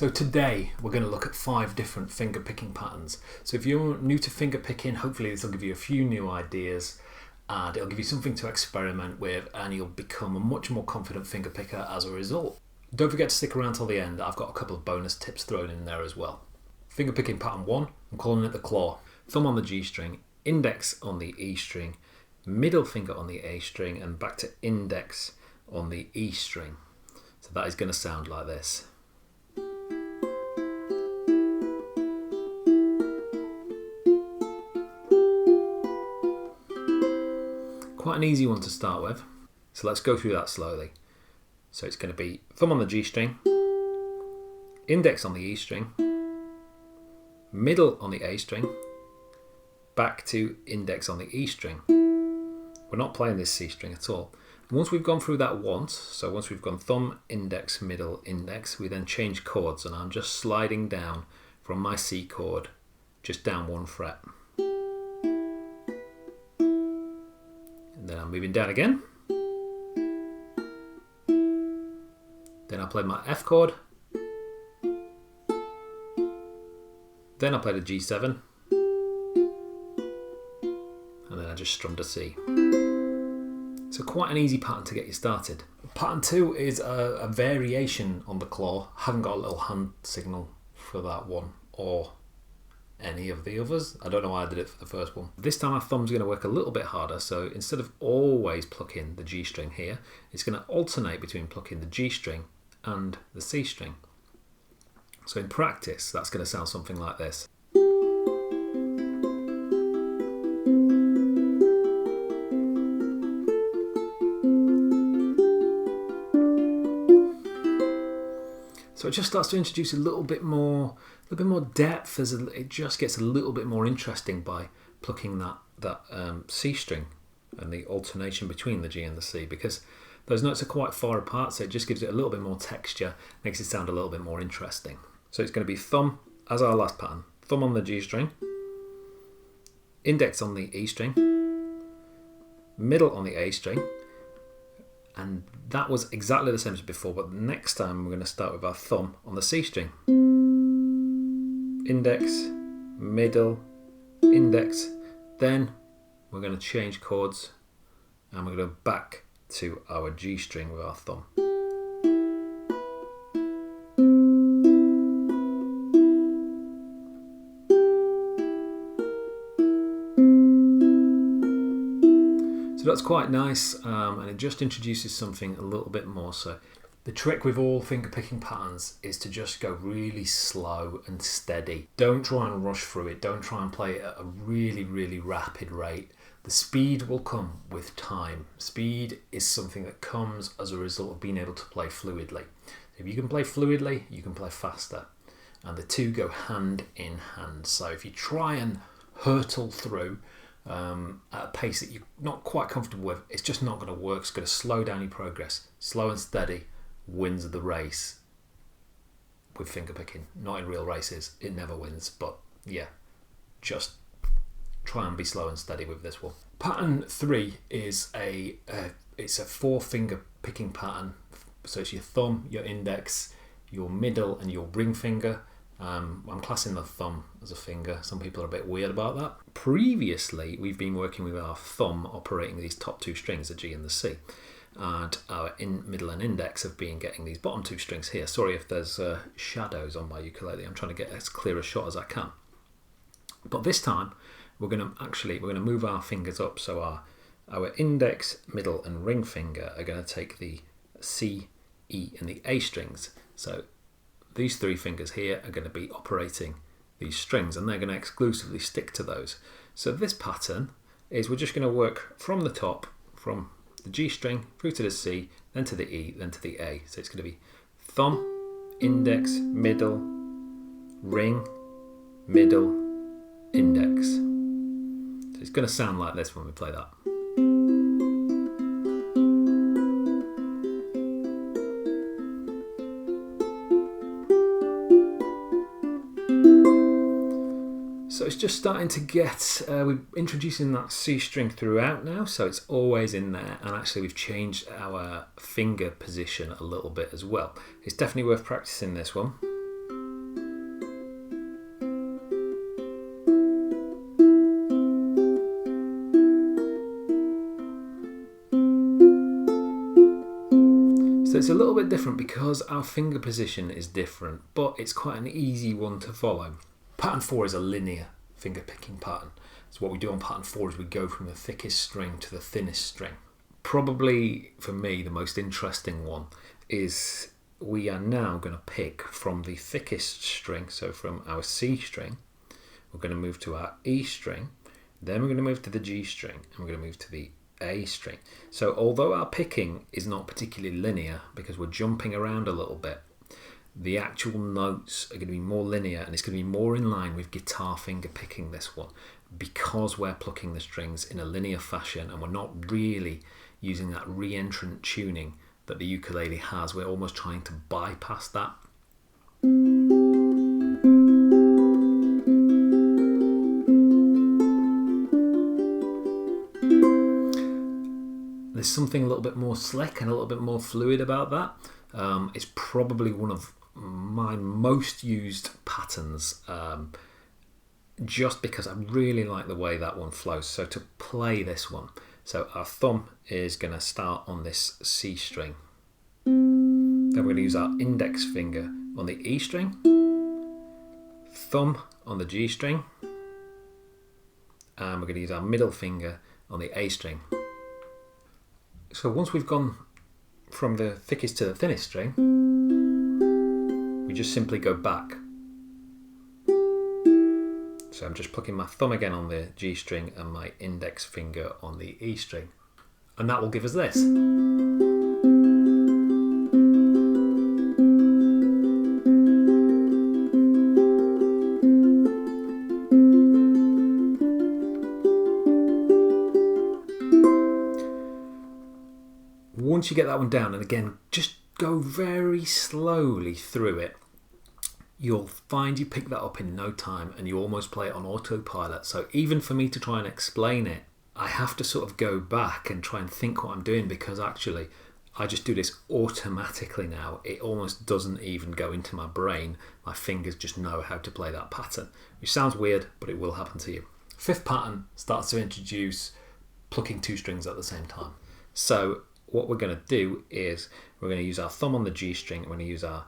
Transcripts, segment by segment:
So today we're going to look at 5 different finger picking patterns. So if you're new to finger picking, hopefully this will give you a few new ideas and it'll give you something to experiment with, and you'll become a much more confident finger picker as a result. Don't forget to stick around till the end. I've got a couple of bonus tips thrown in there as well. Finger picking pattern 1, I'm calling it the claw. Thumb on the G string, index on the E string, middle finger on the A string, and back to index on the E string. So that is going to sound like this. Quite an easy one to start with, so let's go through that slowly. So it's going to be thumb on the G string, index on the E string, middle on the A string, back to index on the E string. We're not playing this C string at all. Once we've gone through that once, so once we've gone thumb, index, middle, index, we then change chords, and I'm just sliding down from my C chord, just down 1 fret. And then I'm moving down again. Then I play my F chord. Then I play the G7. And then I just strummed a C. So quite an easy pattern to get you started. Pattern 2 is a variation on the claw. I haven't got a little hand signal for that one or any of the others. I don't know why I did it for the first one. This time our thumb's going to work a little bit harder, so instead of always plucking the G string here, it's going to alternate between plucking the G string and the C string. So in practice, that's going to sound something like this. So it just starts to introduce a little bit more depth, as it just gets a little bit more interesting by plucking that C string and the alternation between the G and the C, because those notes are quite far apart, so it just gives it a little bit more texture, makes it sound a little bit more interesting. So it's going to be thumb, as our last pattern, thumb on the G string, index on the E string, middle on the A string, and that was exactly the same as before, but next time we're going to start with our thumb on the C string. Index, middle, index, then we're going to change chords and we're going to go back to our G string with our thumb. So that's quite nice, and it just introduces something a little bit more. So the trick with all finger picking patterns is to just go really slow and steady. Don't try and rush through it. Don't try and play at a really, really rapid rate. The speed will come with time. Speed is something that comes as a result of being able to play fluidly. If you can play fluidly, you can play faster. And the two go hand in hand. So if you try and hurtle through at a pace that you're not quite comfortable with, it's just not going to work. It's going to slow down your progress. Slow and steady wins the race with finger picking. Not in real races, it never wins, but yeah, just try and be slow and steady with this one. Pattern 3 is it's a 4 finger picking pattern. So it's your thumb, your index, your middle, and your ring finger. I'm classing the thumb as a finger. Some people are a bit weird about that. Previously, we've been working with our thumb operating these top 2 strings, the G and the C. And our middle and index have been getting these bottom 2 strings here. Sorry if there's shadows on my ukulele. I'm trying to get as clear a shot as I can. But this time, we're going to move our fingers up. So our index, middle, and ring finger are going to take the C, E, and the A strings. So these 3 fingers here are going to be operating these strings, and they're going to exclusively stick to those. So this pattern is we're just going to work from the top, from the G string through to the C, then to the E, then to the A. So it's going to be thumb, index, middle, ring, middle, index. So it's going to sound like this when we play that. So it's just starting to get, we're introducing that C string throughout now, so it's always in there, and actually we've changed our finger position a little bit as well. It's definitely worth practicing this one. So it's a little bit different because our finger position is different, but it's quite an easy one to follow. Pattern 4 is a linear finger picking pattern. So what we do on pattern 4 is we go from the thickest string to the thinnest string. Probably for me the most interesting one is we are now going to pick from the thickest string, so from our C string, we're going to move to our E string, then we're going to move to the G string, and we're going to move to the A string. So although our picking is not particularly linear because we're jumping around a little bit, the actual notes are going to be more linear and it's going to be more in line with guitar finger picking, this one, because we're plucking the strings in a linear fashion and we're not really using that re-entrant tuning that the ukulele has. We're almost trying to bypass that. There's something a little bit more slick and a little bit more fluid about that. It's probably one of my most used patterns, just because I really like the way that one flows. So to play this one, so our thumb is going to start on this C string. Then we're going to use our index finger on the E string, thumb on the G string, and we're going to use our middle finger on the A string. So once we've gone from the thickest to the thinnest string, we just simply go back. So I'm just plucking my thumb again on the G string and my index finger on the E string. And that will give us this. Once you get that one down, and again, just go very slowly through it, you'll find you pick that up in no time and you almost play it on autopilot. So even for me to try and explain it, I have to sort of go back and try and think what I'm doing, because actually I just do this automatically now. It almost doesn't even go into my brain. My fingers just know how to play that pattern, which sounds weird, but it will happen to you. Fifth pattern starts to introduce plucking two strings at the same time. So what we're going to do is we're going to use our thumb on the G string, and we're going to use our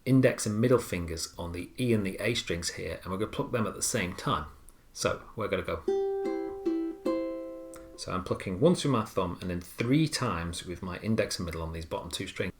index and middle fingers on the E and the A strings here, and we're going to pluck them at the same time. So we're going to go. So I'm plucking once with my thumb and then 3 times with my index and middle on these bottom 2 strings.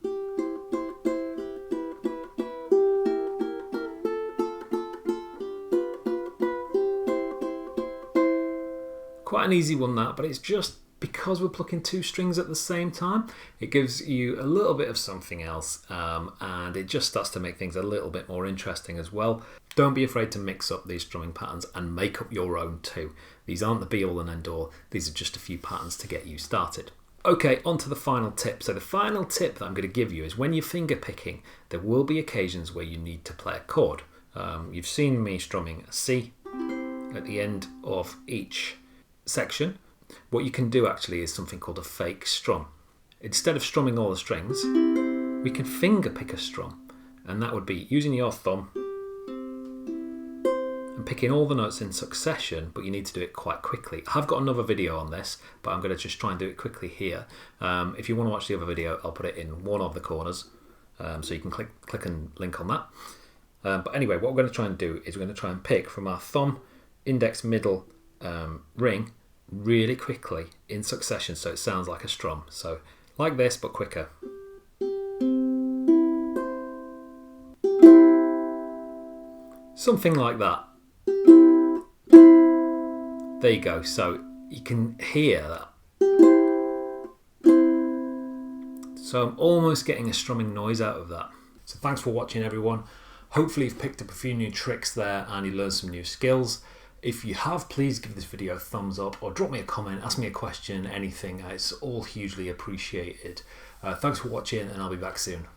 Quite an easy one that, but it's just because we're plucking 2 strings at the same time, it gives you a little bit of something else, and it just starts to make things a little bit more interesting as well. Don't be afraid to mix up these strumming patterns and make up your own too. These aren't the be all and end all, these are just a few patterns to get you started. Okay, on to the final tip. So the final tip that I'm going to give you is when you're finger picking, there will be occasions where you need to play a chord. You've seen me strumming a C at the end of each section. What you can do actually is something called a fake strum. Instead of strumming all the strings, we can finger pick a strum, and that would be using your thumb and picking all the notes in succession, but you need to do it quite quickly. I've got another video on this, but I'm going to just try and do it quickly here. If you want to watch the other video, I'll put it in one of the corners, so you can click and link on that. But anyway, what we're going to try and do is we're going to try and pick from our thumb, index, middle, ring really quickly in succession, so it sounds like a strum. So like this, but quicker. Something like that. There you go. So you can hear that. So I'm almost getting a strumming noise out of that. So thanks for watching, everyone. Hopefully you've picked up a few new tricks there and you learned some new skills. If you have, please give this video a thumbs up or drop me a comment, ask me a question, anything. It's all hugely appreciated. Thanks for watching, and I'll be back soon.